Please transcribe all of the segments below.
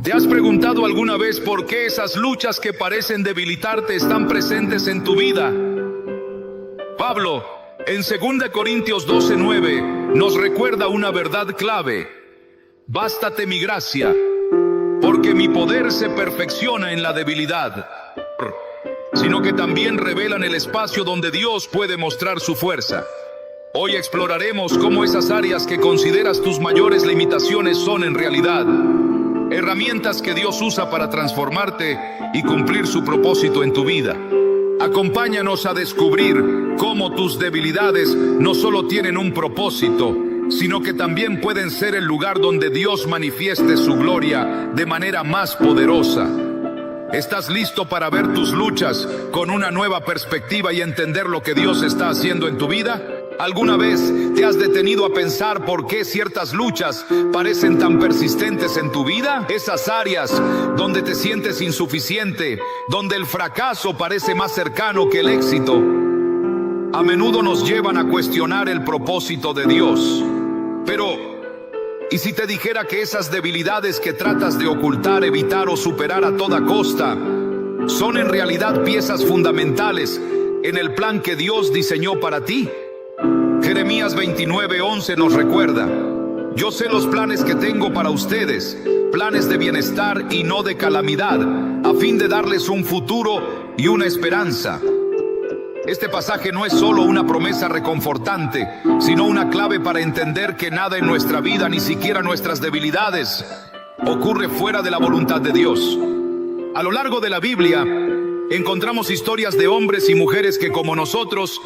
¿Te has preguntado alguna vez por qué esas luchas que parecen debilitarte están presentes en tu vida? Pablo, en 2 Corintios 12:9, nos recuerda una verdad clave. Bástate mi gracia, porque mi poder se perfecciona en la debilidad. Sino que también revelan el espacio donde Dios puede mostrar su fuerza. Hoy exploraremos cómo esas áreas que consideras tus mayores limitaciones son en realidad herramientas que Dios usa para transformarte y cumplir su propósito en tu vida. Acompáñanos a descubrir cómo tus debilidades no solo tienen un propósito, sino que también pueden ser el lugar donde Dios manifieste su gloria de manera más poderosa. ¿Estás listo para ver tus luchas con una nueva perspectiva y entender lo que Dios está haciendo en tu vida? ¿Alguna vez te has detenido a pensar por qué ciertas luchas parecen tan persistentes en tu vida? Esas áreas donde te sientes insuficiente, donde el fracaso parece más cercano que el éxito, a menudo nos llevan a cuestionar el propósito de Dios. Pero, ¿y si te dijera que esas debilidades que tratas de ocultar, evitar o superar a toda costa son en realidad piezas fundamentales en el plan que Dios diseñó para ti? Jeremías 29:11 nos recuerda: yo sé los planes que tengo para ustedes, planes de bienestar y no de calamidad, a fin de darles un futuro y una esperanza. Este pasaje no es solo una promesa reconfortante, sino una clave para entender que nada en nuestra vida, ni siquiera nuestras debilidades, ocurre fuera de la voluntad de Dios. A lo largo de la Biblia, encontramos historias de hombres y mujeres que, como nosotros,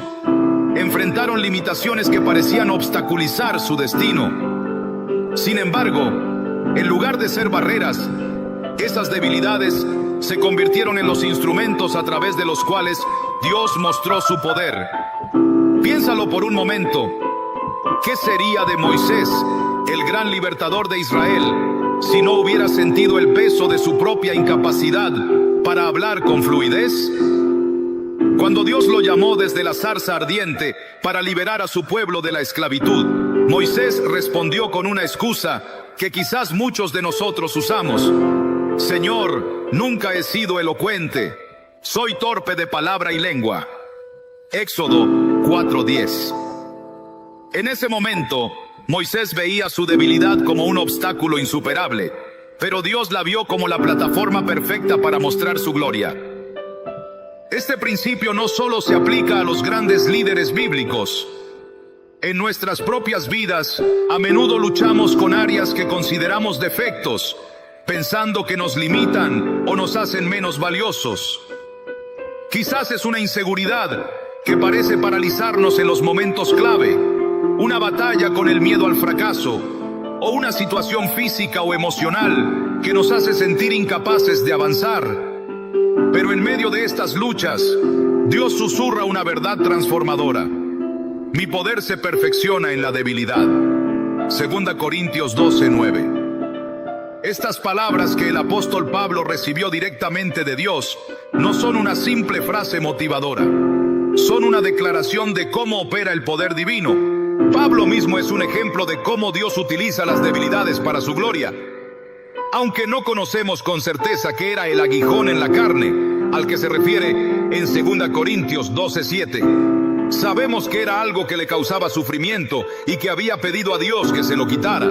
enfrentaron limitaciones que parecían obstaculizar su destino. Sin embargo, en lugar de ser barreras, esas debilidades se convirtieron en los instrumentos a través de los cuales Dios mostró su poder. Piénsalo por un momento. ¿Qué sería de Moisés, el gran libertador de Israel, si no hubiera sentido el peso de su propia incapacidad para hablar con fluidez? Cuando Dios lo llamó desde la zarza ardiente para liberar a su pueblo de la esclavitud, Moisés respondió con una excusa que quizás muchos de nosotros usamos: Señor, nunca he sido elocuente, soy torpe de palabra y lengua. Éxodo 4:10. En ese momento, Moisés veía su debilidad como un obstáculo insuperable, pero Dios la vio como la plataforma perfecta para mostrar su gloria. Este principio no solo se aplica a los grandes líderes bíblicos. En nuestras propias vidas, a menudo luchamos con áreas que consideramos defectos, pensando que nos limitan o nos hacen menos valiosos. Quizás es una inseguridad que parece paralizarnos en los momentos clave, una batalla con el miedo al fracaso, o una situación física o emocional que nos hace sentir incapaces de avanzar. Pero en medio de estas luchas, Dios susurra una verdad transformadora: mi poder se perfecciona en la debilidad. 2 Corintios 12:9. Estas palabras que el apóstol Pablo recibió directamente de Dios no son una simple frase motivadora, son una declaración de cómo opera el poder divino. Pablo mismo es un ejemplo de cómo Dios utiliza las debilidades para su gloria. Aunque no conocemos con certeza qué era el aguijón en la carne al que se refiere en 2 Corintios 12:7, sabemos que era algo que le causaba sufrimiento y que había pedido a Dios que se lo quitara.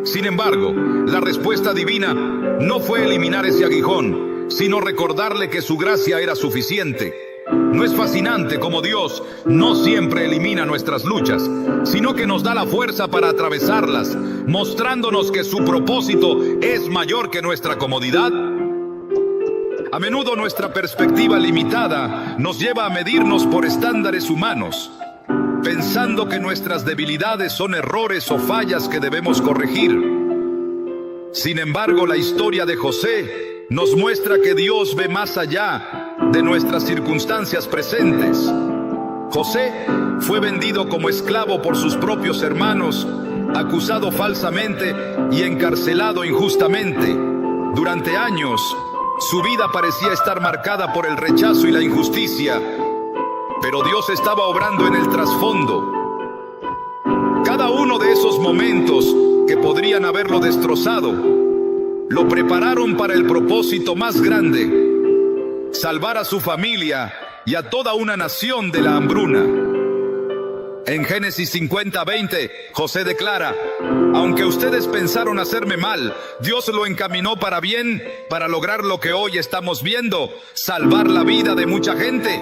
Sin embargo, la respuesta divina no fue eliminar ese aguijón, sino recordarle que su gracia era suficiente. ¿No es fascinante cómo Dios no siempre elimina nuestras luchas, sino que nos da la fuerza para atravesarlas, mostrándonos que su propósito es mayor que nuestra comodidad? A menudo nuestra perspectiva limitada nos lleva a medirnos por estándares humanos, pensando que nuestras debilidades son errores o fallas que debemos corregir. Sin embargo, la historia de José nos muestra que Dios ve más allá de nuestras circunstancias presentes. José fue vendido como esclavo por sus propios hermanos, acusado falsamente y encarcelado injustamente. Durante años, su vida parecía estar marcada por el rechazo y la injusticia, pero Dios estaba obrando en el trasfondo. Cada uno de esos momentos que podrían haberlo destrozado lo prepararon para el propósito más grande: salvar a su familia y a toda una nación de la hambruna. En Génesis 50:20, José declara: aunque ustedes pensaron hacerme mal, Dios lo encaminó para bien, para lograr lo que hoy estamos viendo, salvar la vida de mucha gente.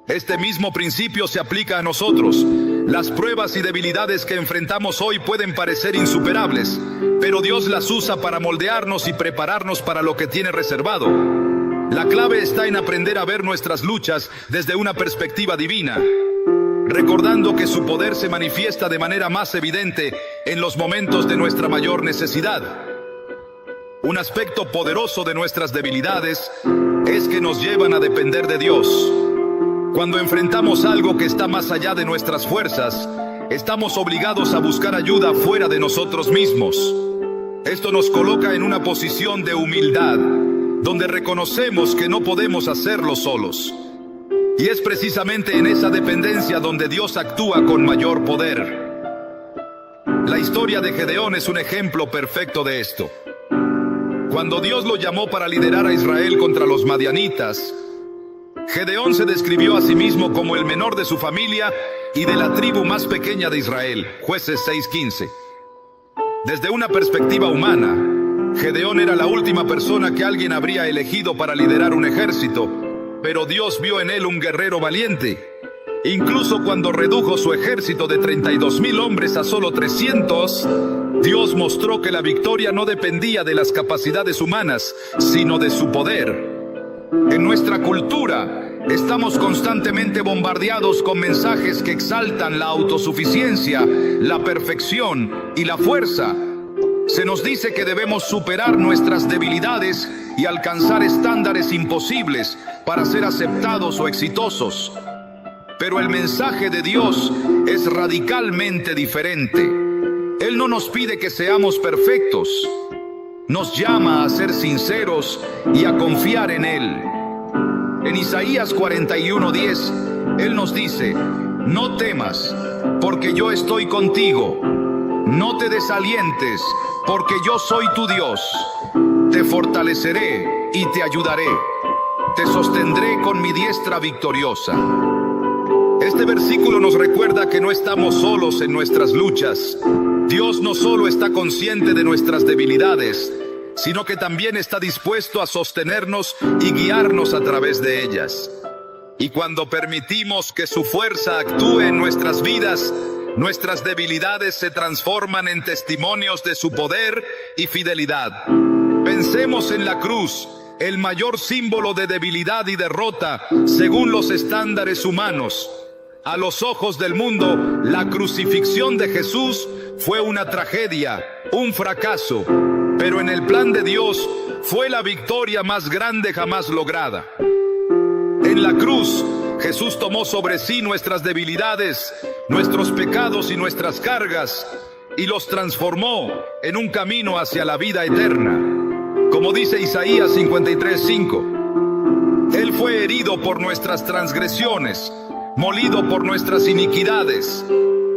Este mismo principio se aplica a nosotros. Las pruebas y debilidades que enfrentamos hoy pueden parecer insuperables, pero Dios las usa para moldearnos y prepararnos para lo que tiene reservado. La clave está en aprender a ver nuestras luchas desde una perspectiva divina, recordando que su poder se manifiesta de manera más evidente en los momentos de nuestra mayor necesidad. Un aspecto poderoso de nuestras debilidades es que nos llevan a depender de Dios. Cuando enfrentamos algo que está más allá de nuestras fuerzas, estamos obligados a buscar ayuda fuera de nosotros mismos. Esto nos coloca en una posición de humildad, donde reconocemos que no podemos hacerlo solos. Y es precisamente en esa dependencia donde Dios actúa con mayor poder. La historia de Gedeón es un ejemplo perfecto de esto. Cuando Dios lo llamó para liderar a Israel contra los madianitas, Gedeón se describió a sí mismo como el menor de su familia y de la tribu más pequeña de Israel. Jueces 6:15. Desde una perspectiva humana, Gedeón era la última persona que alguien habría elegido para liderar un ejército, pero Dios vio en él un guerrero valiente. Incluso cuando redujo su ejército de 32,000 hombres a solo 300, Dios mostró que la victoria no dependía de las capacidades humanas, sino de su poder. En nuestra cultura, estamos constantemente bombardeados con mensajes que exaltan la autosuficiencia, la perfección y la fuerza. Se nos dice que debemos superar nuestras debilidades y alcanzar estándares imposibles para ser aceptados o exitosos. Pero el mensaje de Dios es radicalmente diferente. Él no nos pide que seamos perfectos. Nos llama a ser sinceros y a confiar en Él. En Isaías 41:10, Él nos dice: no temas, porque yo estoy contigo. No te desalientes, porque yo soy tu Dios. Te fortaleceré y te ayudaré. Te sostendré con mi diestra victoriosa. Este versículo nos recuerda que no estamos solos en nuestras luchas. Dios no solo está consciente de nuestras debilidades, sino que también está dispuesto a sostenernos y guiarnos a través de ellas. Y cuando permitimos que su fuerza actúe en nuestras vidas, nuestras debilidades se transforman en testimonios de su poder y fidelidad. Pensemos en la cruz, el mayor símbolo de debilidad y derrota según los estándares humanos. A los ojos del mundo, la crucifixión de Jesús fue una tragedia, un fracaso, pero en el plan de Dios fue la victoria más grande jamás lograda. En la cruz, Jesús tomó sobre sí nuestras debilidades, nuestros pecados y nuestras cargas, y los transformó en un camino hacia la vida eterna. Como dice Isaías 53:5, Él fue herido por nuestras transgresiones, molido por nuestras iniquidades.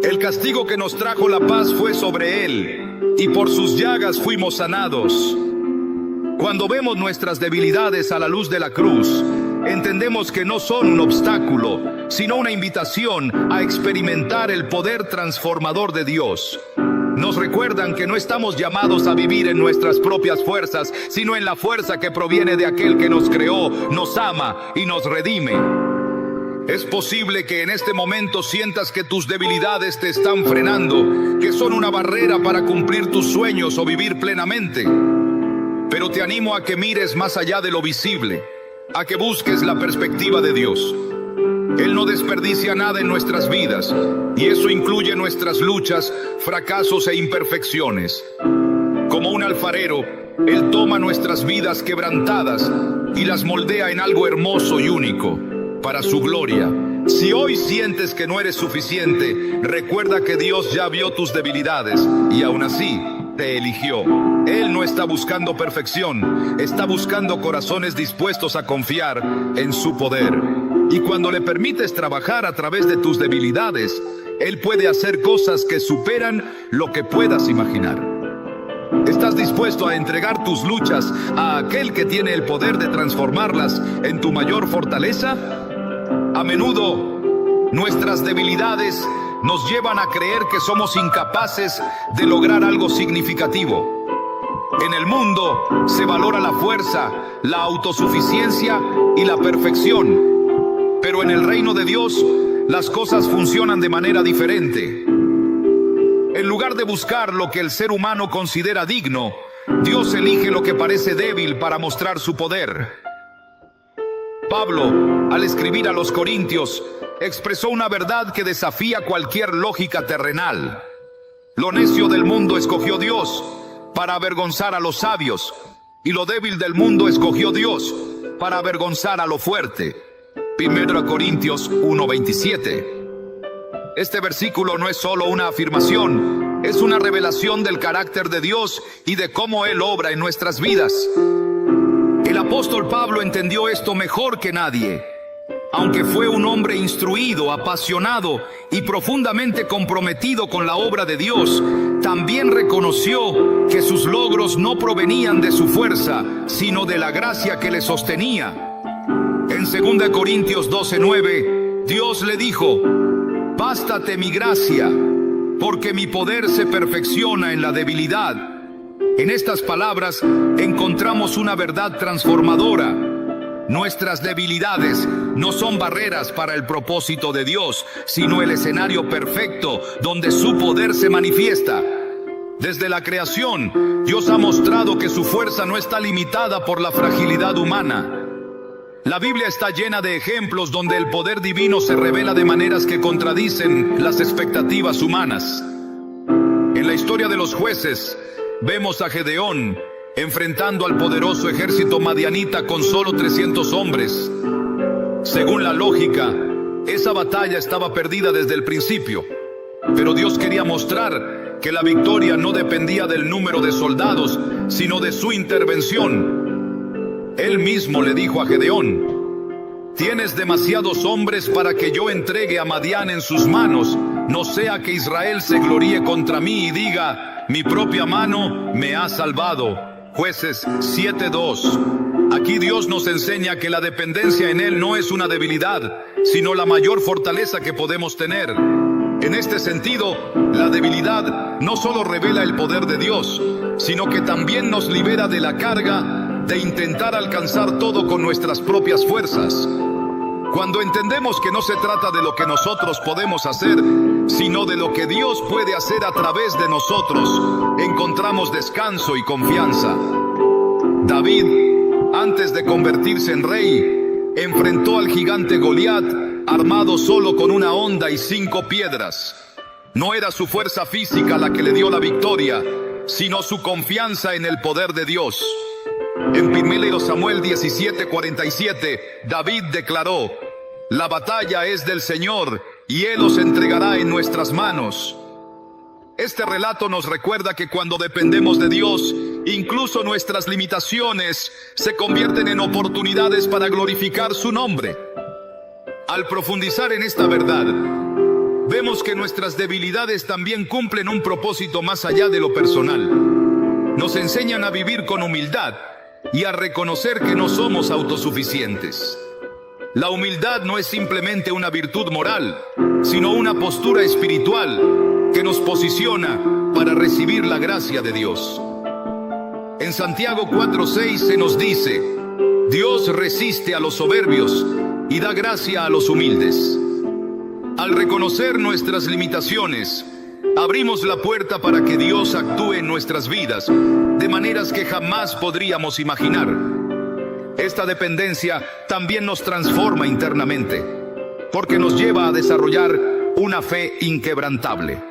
El castigo que nos trajo la paz fue sobre Él, y por sus llagas fuimos sanados. Cuando vemos nuestras debilidades a la luz de la cruz, entendemos que no son un obstáculo, sino una invitación a experimentar el poder transformador de Dios. Nos recuerdan que no estamos llamados a vivir en nuestras propias fuerzas, sino en la fuerza que proviene de aquel que nos creó, nos ama y nos redime. Es posible que en este momento sientas que tus debilidades te están frenando, que son una barrera para cumplir tus sueños o vivir plenamente. Pero te animo a que mires más allá de lo visible, a que busques la perspectiva de Dios. Él no desperdicia nada en nuestras vidas, y eso incluye nuestras luchas, fracasos e imperfecciones. Como un alfarero, Él toma nuestras vidas quebrantadas y las moldea en algo hermoso y único, para su gloria. Si hoy sientes que no eres suficiente, recuerda que Dios ya vio tus debilidades y aún así te eligió. Él no está buscando perfección, está buscando corazones dispuestos a confiar en su poder. Y cuando le permites trabajar a través de tus debilidades, Él puede hacer cosas que superan lo que puedas imaginar. ¿Estás dispuesto a entregar tus luchas a aquel que tiene el poder de transformarlas en tu mayor fortaleza? A menudo, nuestras debilidades nos llevan a creer que somos incapaces de lograr algo significativo. En el mundo se valora la fuerza, la autosuficiencia y la perfección. Pero en el reino de Dios, las cosas funcionan de manera diferente. En lugar de buscar lo que el ser humano considera digno, Dios elige lo que parece débil para mostrar su poder. Pablo, al escribir a los Corintios, expresó una verdad que desafía cualquier lógica terrenal. Lo necio del mundo escogió Dios para avergonzar a los sabios, y lo débil del mundo escogió Dios para avergonzar a lo fuerte. 1 Corintios 1:27. Este versículo no es solo una afirmación, es una revelación del carácter de Dios y de cómo Él obra en nuestras vidas. El apóstol Pablo entendió esto mejor que nadie. Aunque fue un hombre instruido, apasionado y profundamente comprometido con la obra de Dios, también reconoció que sus logros no provenían de su fuerza, sino de la gracia que le sostenía. En 2 Corintios 12:9, Dios le dijo: «Bástate mi gracia, porque mi poder se perfecciona en la debilidad». En estas palabras encontramos una verdad transformadora. Nuestras debilidades no son barreras para el propósito de Dios, sino el escenario perfecto donde su poder se manifiesta. Desde la creación, Dios ha mostrado que su fuerza no está limitada por la fragilidad humana. La Biblia está llena de ejemplos donde el poder divino se revela de maneras que contradicen las expectativas humanas. En la historia de los jueces, vemos a Gedeón enfrentando al poderoso ejército madianita con solo 300 hombres. Según la lógica, esa batalla estaba perdida desde el principio, pero Dios quería mostrar que la victoria no dependía del número de soldados, sino de su intervención. Él mismo le dijo a Gedeón: «Tienes demasiados hombres para que yo entregue a Madián en sus manos, no sea que Israel se gloríe contra mí y diga: mi propia mano me ha salvado». Jueces 7:2. Aquí Dios nos enseña que la dependencia en Él no es una debilidad, sino la mayor fortaleza que podemos tener. En este sentido, la debilidad no solo revela el poder de Dios, sino que también nos libera de la carga de intentar alcanzar todo con nuestras propias fuerzas. Cuando entendemos que no se trata de lo que nosotros podemos hacer, sino de lo que Dios puede hacer a través de nosotros, encontramos descanso y confianza. David, antes de convertirse en rey, enfrentó al gigante Goliat armado solo con una honda y 5 piedras. No era su fuerza física la que le dio la victoria, sino su confianza en el poder de Dios. En 1 Samuel 17:47, David declaró: «La batalla es del Señor, y Él os entregará en nuestras manos». Este relato nos recuerda que cuando dependemos de Dios, incluso nuestras limitaciones se convierten en oportunidades para glorificar su nombre. Al profundizar en esta verdad, vemos que nuestras debilidades también cumplen un propósito más allá de lo personal. Nos enseñan a vivir con humildad y a reconocer que no somos autosuficientes. La humildad no es simplemente una virtud moral, sino una postura espiritual que nos posiciona para recibir la gracia de Dios. En Santiago 4:6 se nos dice: «Dios resiste a los soberbios y da gracia a los humildes». Al reconocer nuestras limitaciones, abrimos la puerta para que Dios actúe en nuestras vidas de maneras que jamás podríamos imaginar. Esta dependencia también nos transforma internamente, porque nos lleva a desarrollar una fe inquebrantable.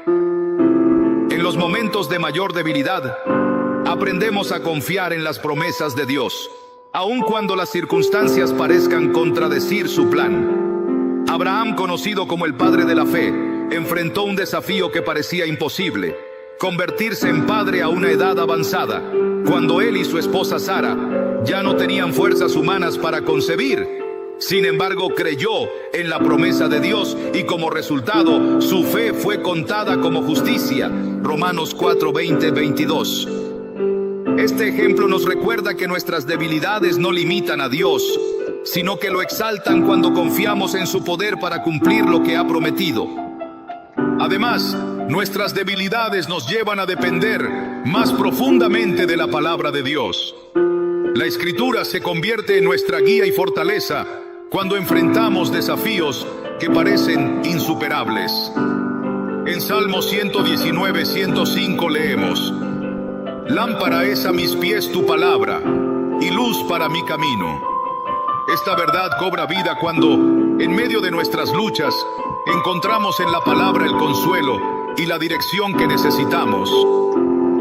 En los momentos de mayor debilidad, aprendemos a confiar en las promesas de Dios, aun cuando las circunstancias parezcan contradecir su plan. Abraham, conocido como el padre de la fe, enfrentó un desafío que parecía imposible: convertirse en padre a una edad avanzada, cuando él y su esposa Sara ya no tenían fuerzas humanas para concebir. Sin embargo, creyó en la promesa de Dios y como resultado, su fe fue contada como justicia. Romanos 4:20-22. Este ejemplo nos recuerda que nuestras debilidades no limitan a Dios, sino que lo exaltan cuando confiamos en su poder para cumplir lo que ha prometido. Además, nuestras debilidades nos llevan a depender más profundamente de la palabra de Dios. La Escritura se convierte en nuestra guía y fortaleza cuando enfrentamos desafíos que parecen insuperables. En Salmo 119, 105 leemos: Lámpara es a mis pies tu palabra, y luz para mi camino. Esta verdad cobra vida cuando, en medio de nuestras luchas, encontramos en la palabra el consuelo y la dirección que necesitamos.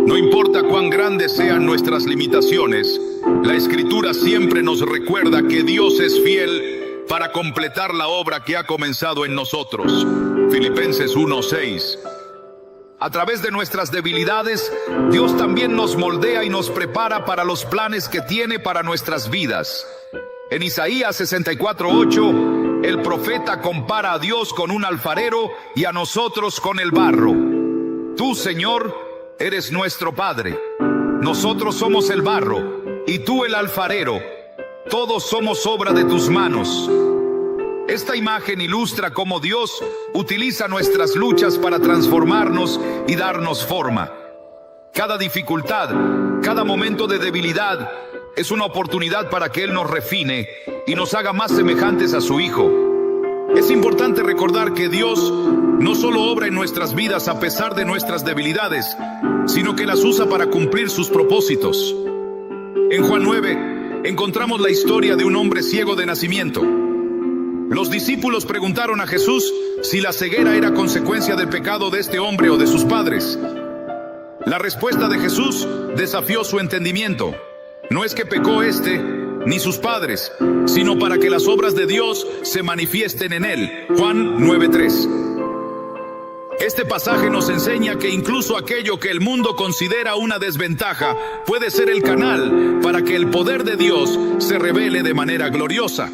No importa cuán grandes sean nuestras limitaciones, la Escritura siempre nos recuerda que Dios es fiel para completar la obra que ha comenzado en nosotros. Filipenses 1:6. A través de nuestras debilidades, Dios también nos moldea y nos prepara para los planes que tiene para nuestras vidas. En Isaías 64:8, el profeta compara a Dios con un alfarero y a nosotros con el barro. Tú, Señor, eres nuestro Padre. Nosotros somos el barro y tú el alfarero. Todos somos obra de tus manos. Esta imagen ilustra cómo Dios utiliza nuestras luchas para transformarnos y darnos forma. Cada dificultad, cada momento de debilidad es una oportunidad para que Él nos refine y nos haga más semejantes a su Hijo. Es importante recordar que Dios no solo obra en nuestras vidas a pesar de nuestras debilidades, sino que las usa para cumplir sus propósitos. En Juan 9 encontramos la historia de un hombre ciego de nacimiento. Los discípulos preguntaron a Jesús si la ceguera era consecuencia del pecado de este hombre o de sus padres. La respuesta de Jesús desafió su entendimiento. No es que pecó este ni sus padres, sino para que las obras de Dios se manifiesten en él. Juan 9:3. Este pasaje nos enseña que incluso aquello que el mundo considera una desventaja puede ser el canal para que el poder de Dios se revele de manera gloriosa.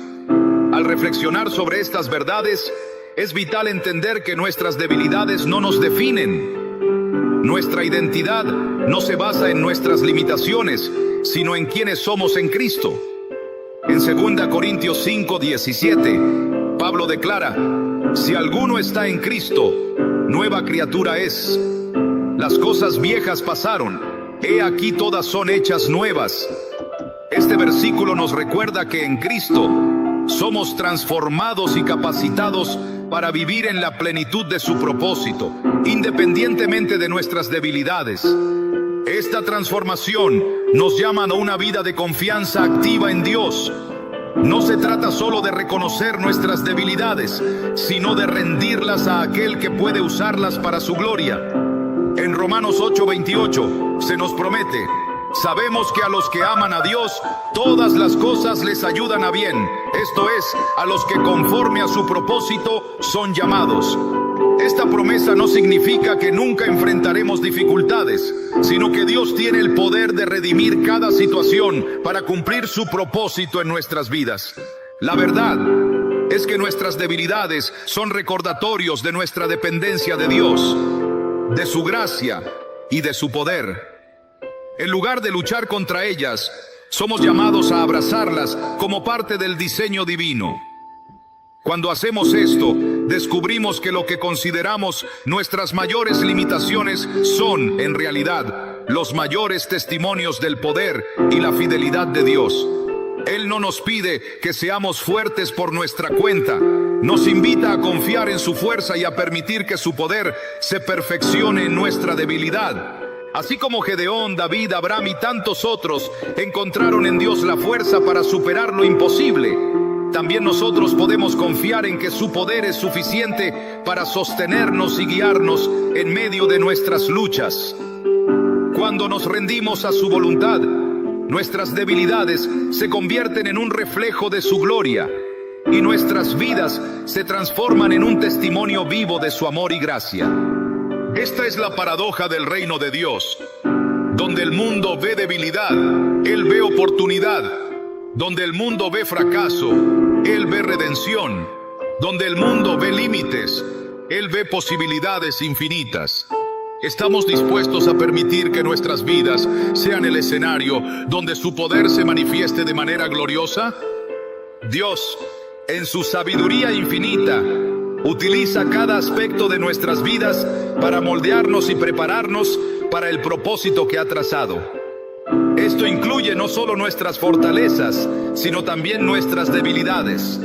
Al reflexionar sobre estas verdades, es vital entender que nuestras debilidades no nos definen. Nuestra identidad no se basa en nuestras limitaciones, sino en quienes somos en Cristo. En 2 Corintios 5:17, Pablo declara: si alguno está en Cristo, nueva criatura es. Las cosas viejas pasaron, he aquí todas son hechas nuevas. Este versículo nos recuerda que en Cristo somos transformados y capacitados para vivir en la plenitud de su propósito, independientemente de nuestras debilidades. Esta transformación nos llama a una vida de confianza activa en Dios. No se trata solo de reconocer nuestras debilidades, sino de rendirlas a aquel que puede usarlas para su gloria. En Romanos 8:28 se nos promete: sabemos que a los que aman a Dios, todas las cosas les ayudan a bien, esto es, a los que conforme a su propósito son llamados. Esta promesa no significa que nunca enfrentaremos dificultades, sino que Dios tiene el poder de redimir cada situación para cumplir su propósito en nuestras vidas. La verdad es que nuestras debilidades son recordatorios de nuestra dependencia de Dios, de su gracia y de su poder. En lugar de luchar contra ellas, somos llamados a abrazarlas como parte del diseño divino. Cuando hacemos esto, descubrimos que lo que consideramos nuestras mayores limitaciones son, en realidad, los mayores testimonios del poder y la fidelidad de Dios. Él no nos pide que seamos fuertes por nuestra cuenta, nos invita a confiar en su fuerza y a permitir que su poder se perfeccione en nuestra debilidad. Así como Gedeón, David, Abraham y tantos otros encontraron en Dios la fuerza para superar lo imposible, también nosotros podemos confiar en que su poder es suficiente para sostenernos y guiarnos en medio de nuestras luchas. Cuando nos rendimos a su voluntad, nuestras debilidades se convierten en un reflejo de su gloria y nuestras vidas se transforman en un testimonio vivo de su amor y gracia. Esta es la paradoja del reino de Dios. Donde el mundo ve debilidad, Él ve oportunidad. Donde el mundo ve fracaso, Él ve redención. Donde el mundo ve límites, Él ve posibilidades infinitas. ¿Estamos dispuestos a permitir que nuestras vidas sean el escenario donde su poder se manifieste de manera gloriosa? Dios, en su sabiduría infinita, utiliza cada aspecto de nuestras vidas para moldearnos y prepararnos para el propósito que ha trazado. Esto incluye no solo nuestras fortalezas, sino también nuestras debilidades.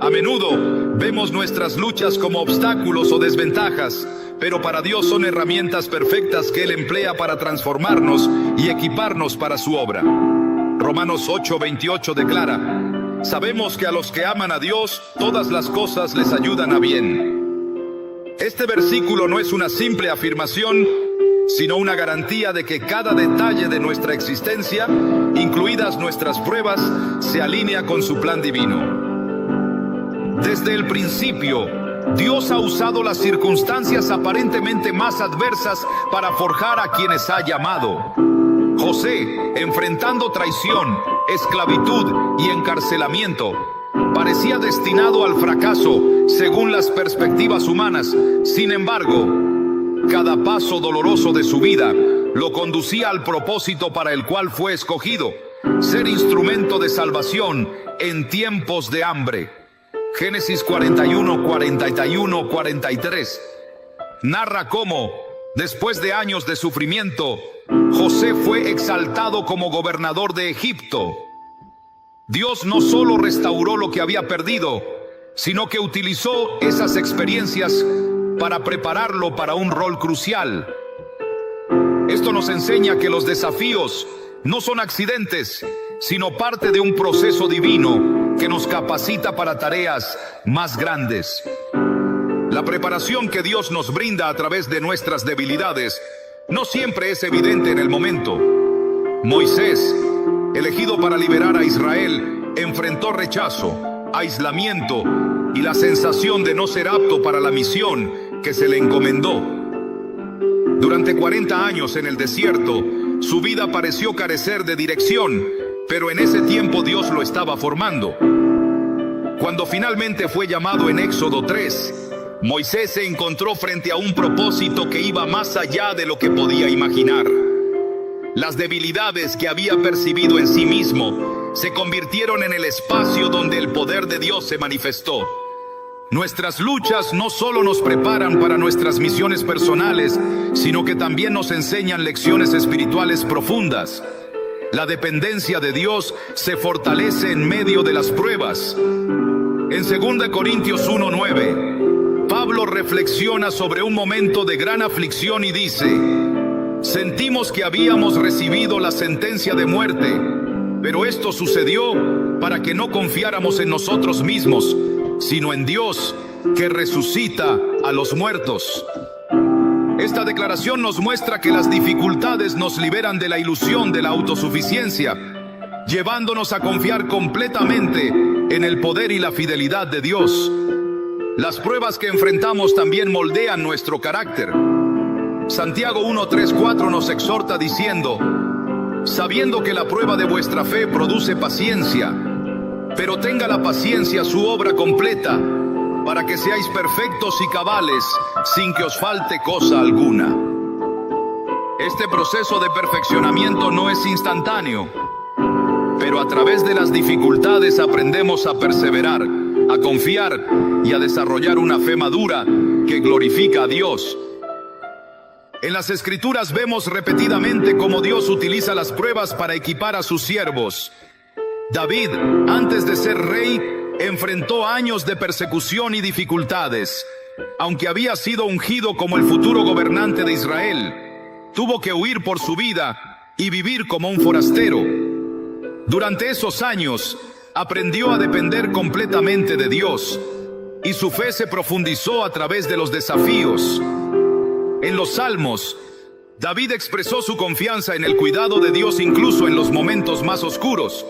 A menudo vemos nuestras luchas como obstáculos o desventajas, pero para Dios son herramientas perfectas que Él emplea para transformarnos y equiparnos para su obra. Romanos 8:28 declara: sabemos que a los que aman a Dios, todas las cosas les ayudan a bien. Este versículo no es una simple afirmación, sino una garantía de que cada detalle de nuestra existencia, incluidas nuestras pruebas, se alinea con su plan divino. Desde el principio, Dios ha usado las circunstancias aparentemente más adversas para forjar a quienes ha llamado. José, enfrentando traición, esclavitud y encarcelamiento, parecía destinado al fracaso según las perspectivas humanas. Sin embargo, cada paso doloroso de su vida lo conducía al propósito para el cual fue escogido: ser instrumento de salvación en tiempos de hambre. Génesis 41, 41, 43 narra cómo, después de años de sufrimiento, José fue exaltado como gobernador de Egipto. Dios no solo restauró lo que había perdido, sino que utilizó esas experiencias para prepararlo para un rol crucial. Esto nos enseña que los desafíos no son accidentes, sino parte de un proceso divino que nos capacita para tareas más grandes. La preparación que Dios nos brinda a través de nuestras debilidades no siempre es evidente en el momento. Moisés, elegido para liberar a Israel, enfrentó rechazo, aislamiento y la sensación de no ser apto para la misión que se le encomendó. Durante 40 años en el desierto, su vida pareció carecer de dirección, pero en ese tiempo Dios lo estaba formando. Cuando finalmente fue llamado en Éxodo 3, Moisés se encontró frente a un propósito que iba más allá de lo que podía imaginar. Las debilidades que había percibido en sí mismo se convirtieron en el espacio donde el poder de Dios se manifestó. Nuestras luchas no solo nos preparan para nuestras misiones personales, sino que también nos enseñan lecciones espirituales profundas. La dependencia de Dios se fortalece en medio de las pruebas. En 2 Corintios 1:9, Pablo reflexiona sobre un momento de gran aflicción y dice: sentimos que habíamos recibido la sentencia de muerte, pero esto sucedió para que no confiáramos en nosotros mismos, sino en Dios, que resucita a los muertos. Esta declaración nos muestra que las dificultades nos liberan de la ilusión de la autosuficiencia, llevándonos a confiar completamente en el poder y la fidelidad de Dios. Las pruebas que enfrentamos también moldean nuestro carácter. Santiago 1:3-4 nos exhorta diciendo: sabiendo que la prueba de vuestra fe produce paciencia, pero tenga la paciencia su obra completa, para que seáis perfectos y cabales, sin que os falte cosa alguna. Este proceso de perfeccionamiento no es instantáneo, pero a través de las dificultades aprendemos a perseverar, a confiar y a desarrollar una fe madura que glorifica a Dios. En las Escrituras vemos repetidamente cómo Dios utiliza las pruebas para equipar a sus siervos. David, antes de ser rey, enfrentó años de persecución y dificultades. Aunque había sido ungido como el futuro gobernante de Israel, tuvo que huir por su vida y vivir como un forastero. Durante esos años, aprendió a depender completamente de Dios, y su fe se profundizó a través de los desafíos. En los Salmos, David expresó su confianza en el cuidado de Dios incluso en los momentos más oscuros.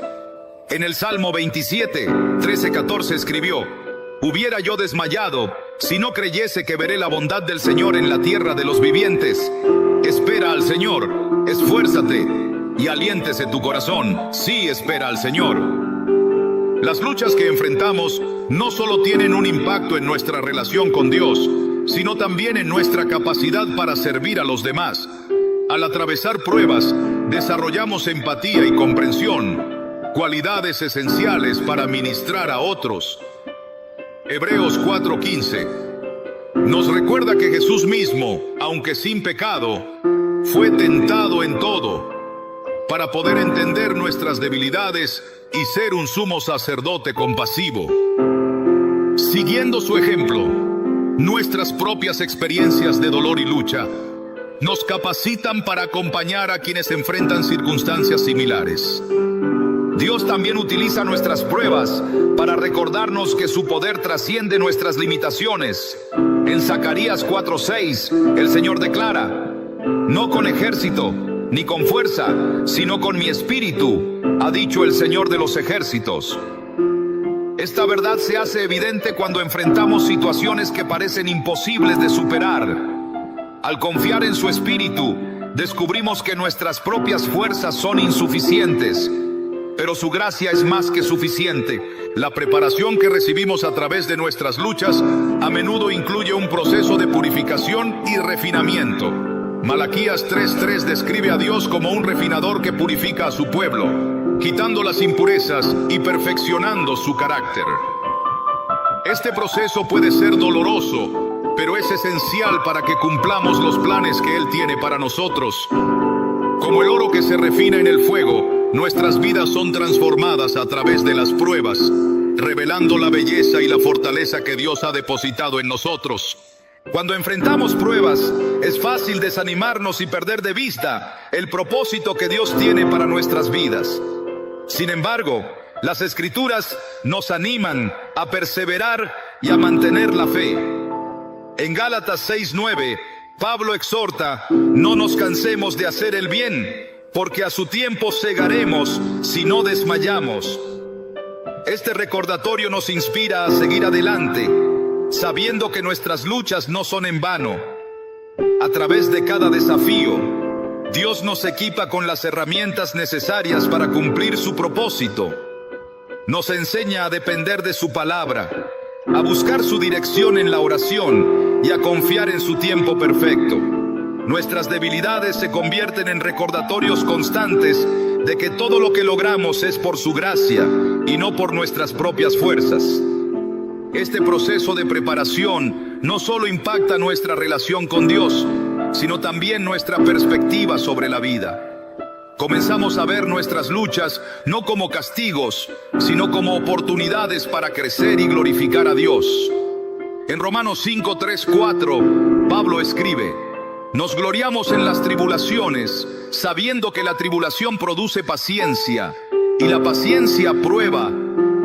En el Salmo 27, 13-14 escribió: hubiera yo desmayado si no creyese que veré la bondad del Señor en la tierra de los vivientes. Espera al Señor, esfuérzate y aliéntese tu corazón. Sí, espera al Señor. Las luchas que enfrentamos no solo tienen un impacto en nuestra relación con Dios, sino también en nuestra capacidad para servir a los demás. Al atravesar pruebas, desarrollamos empatía y comprensión, cualidades esenciales para ministrar a otros. Hebreos 4:15 nos recuerda que Jesús mismo, aunque sin pecado, fue tentado en todo, para poder entender nuestras debilidades y ser un sumo sacerdote compasivo. Siguiendo su ejemplo, nuestras propias experiencias de dolor y lucha nos capacitan para acompañar a quienes enfrentan circunstancias similares. Dios también utiliza nuestras pruebas para recordarnos que su poder trasciende nuestras limitaciones. En Zacarías 4:6, el Señor declara: no con ejército ni con fuerza, sino con mi espíritu, ha dicho el Señor de los ejércitos. Esta verdad se hace evidente cuando enfrentamos situaciones que parecen imposibles de superar. Al confiar en su espíritu, descubrimos que nuestras propias fuerzas son insuficientes, pero su gracia es más que suficiente. La preparación que recibimos a través de nuestras luchas a menudo incluye un proceso de purificación y refinamiento. Malaquías 3:3 describe a Dios como un refinador que purifica a su pueblo, quitando las impurezas y perfeccionando su carácter. Este proceso puede ser doloroso, pero es esencial para que cumplamos los planes que Él tiene para nosotros. Como el oro que se refina en el fuego, nuestras vidas son transformadas a través de las pruebas, revelando la belleza y la fortaleza que Dios ha depositado en nosotros. Cuando enfrentamos pruebas, es fácil desanimarnos y perder de vista el propósito que Dios tiene para nuestras vidas. Sin embargo, las Escrituras nos animan a perseverar y a mantener la fe. En Gálatas 6:9, Pablo exhorta: no nos cansemos de hacer el bien, porque a su tiempo segaremos si no desmayamos. Este recordatorio nos inspira a seguir adelante, sabiendo que nuestras luchas no son en vano. A través de cada desafío, Dios nos equipa con las herramientas necesarias para cumplir su propósito. Nos enseña a depender de su palabra, a buscar su dirección en la oración y a confiar en su tiempo perfecto. Nuestras debilidades se convierten en recordatorios constantes de que todo lo que logramos es por su gracia y no por nuestras propias fuerzas. Este proceso de preparación no solo impacta nuestra relación con Dios, sino también nuestra perspectiva sobre la vida. Comenzamos a ver nuestras luchas no como castigos, sino como oportunidades para crecer y glorificar a Dios. En Romanos 5:3-4, Pablo escribe: nos gloriamos en las tribulaciones, sabiendo que la tribulación produce paciencia, y la paciencia prueba,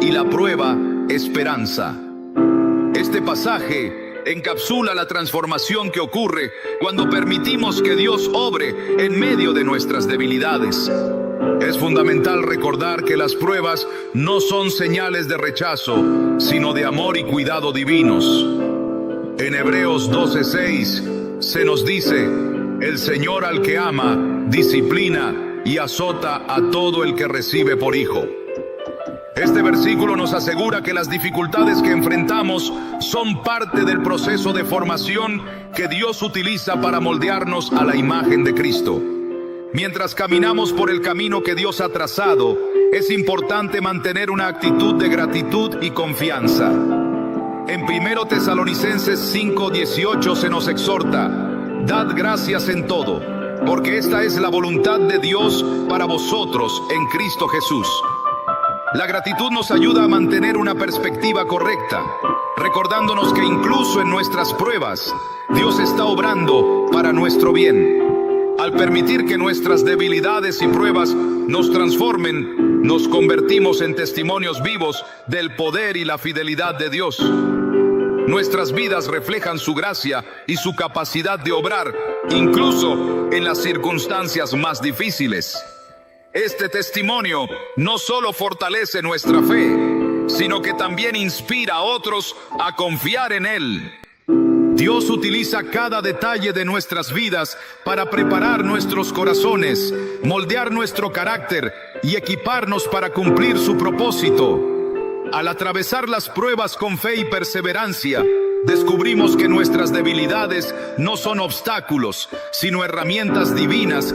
y la prueba esperanza. Este pasaje encapsula la transformación que ocurre cuando permitimos que Dios obre en medio de nuestras debilidades. Es fundamental recordar que las pruebas no son señales de rechazo, sino de amor y cuidado divinos. En Hebreos 12:6 se nos dice: el Señor al que ama, disciplina y azota a todo el que recibe por hijo. Este versículo nos asegura que las dificultades que enfrentamos son parte del proceso de formación que Dios utiliza para moldearnos a la imagen de Cristo. Mientras caminamos por el camino que Dios ha trazado, es importante mantener una actitud de gratitud y confianza. En 1 Tesalonicenses 5:18 se nos exhorta: dad gracias en todo, porque esta es la voluntad de Dios para vosotros en Cristo Jesús. La gratitud nos ayuda a mantener una perspectiva correcta, recordándonos que incluso en nuestras pruebas, Dios está obrando para nuestro bien. Al permitir que nuestras debilidades y pruebas nos transformen, nos convertimos en testimonios vivos del poder y la fidelidad de Dios. Nuestras vidas reflejan su gracia y su capacidad de obrar, incluso en las circunstancias más difíciles. Este testimonio no solo fortalece nuestra fe, sino que también inspira a otros a confiar en Él. Dios utiliza cada detalle de nuestras vidas para preparar nuestros corazones, moldear nuestro carácter y equiparnos para cumplir su propósito. Al atravesar las pruebas con fe y perseverancia, descubrimos que nuestras debilidades no son obstáculos, sino herramientas divinas